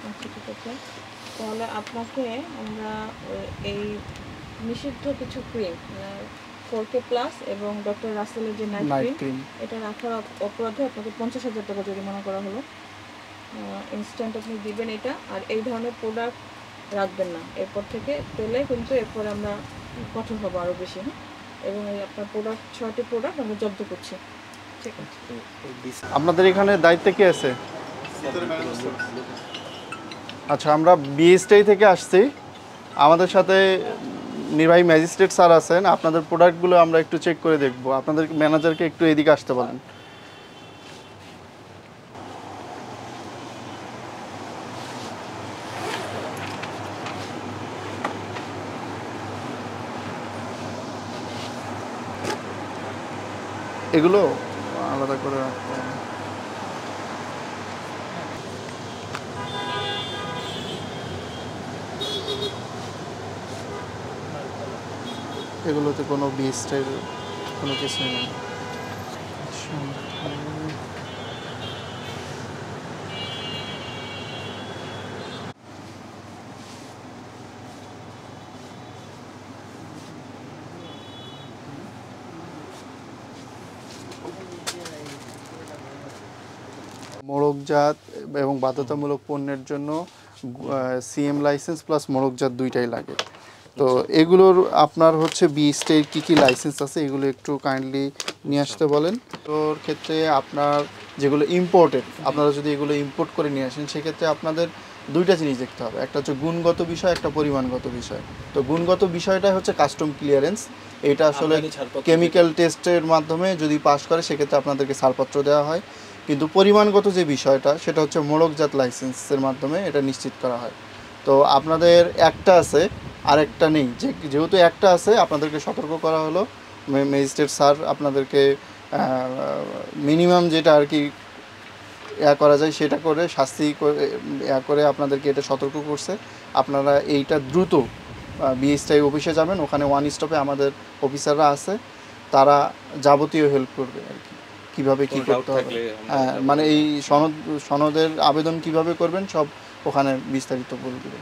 আচ্ছা ঠিক আছে, তাহলে আপনাকে আমরা এই নিষিদ্ধ কিছু ক্রিম 4K প্লাস এবং ডক্টর রাসেলের যে নাইট ক্রিম এটা রাখার অপরাধে আপনাকে 50,000 টাকা জরিমানা করা হলো। ইনস্ট্যান্ট আপনি দিবেন এটা, আর এই ধরনের প্রোডাক্ট রাখবেন না এরপর থেকে পেলে, কিন্তু এরপরে আমরা কঠোর হবো আরও বেশি। হ্যাঁ, এবং এই আপনার প্রোডাক্ট 6টি প্রোডাক্ট আমরা জব্দ করছি। ঠিক আছে। আপনাদের এখানে দায়িত্বে কে আছে? আচ্ছা, আমরা বিএসটাই থেকে আসছি, আমাদের সাথে নির্বাহী ম্যাজিস্ট্রেট স্যার আছেন। আপনাদের প্রোডাক্টগুলো আমরা একটু চেক করে দেখব, আপনাদের ম্যানেজারকে একটু এদিকে আসতে বলেন। এগুলো আলাদা করে রাখতে হবে। এগুলোতে কোনো বিএসটাইর কোনো কিছুই নেই। মোড়কজাত এবং বাধ্যতামূলক পণ্যের জন্য সিএম লাইসেন্স প্লাস মোড়কজাত দুইটাই লাগে। তো এগুলোর আপনার হচ্ছে বিএসটির কী কী লাইসেন্স আছে এগুলো একটু কাইন্ডলি নিয়ে আসতে বলেন। তোর ক্ষেত্রে আপনার যেগুলো ইম্পোর্টেড, আপনারা যদি এগুলো ইম্পোর্ট করে নিয়ে আসেন সেক্ষেত্রে আপনাদের দুইটা জিনিস দেখতে হবে, একটা হচ্ছে গুণগত বিষয়, একটা পরিমাণগত বিষয়। তো গুণগত বিষয়টা হচ্ছে কাস্টম ক্লিয়ারেন্স, এটা আসলে কেমিক্যাল টেস্টের মাধ্যমে যদি পাস করে সেক্ষেত্রে আপনাদেরকে ছাড়পত্র দেওয়া হয়। কিন্তু পরিমাণগত যে বিষয়টা সেটা হচ্ছে মোড়কজাত লাইসেন্সের মাধ্যমে এটা নিশ্চিত করা হয়। তো আপনাদের একটা আছে আরেকটা নেই, যেহেতু একটা আছে আপনাদেরকে সতর্ক করা হলো। ম্যাজিস্ট্রেট স্যার আপনাদেরকে মিনিমাম যেটা আর কি করা যায় সেটা করে শাস্তি করে আপনাদেরকে এটা সতর্ক করছে। আপনারা এইটা দ্রুত বিএসটাই অফিসে যাবেন, ওখানে ওয়ান স্টপে আমাদের অফিসাররা আছে, তারা যাবতীয় হেল্প করবে আর কি, কীভাবে কী করতে হবে। হ্যাঁ, মানে এই সনদের আবেদন কিভাবে করবেন সব ওখানে বিস্তারিত বলে দেবে।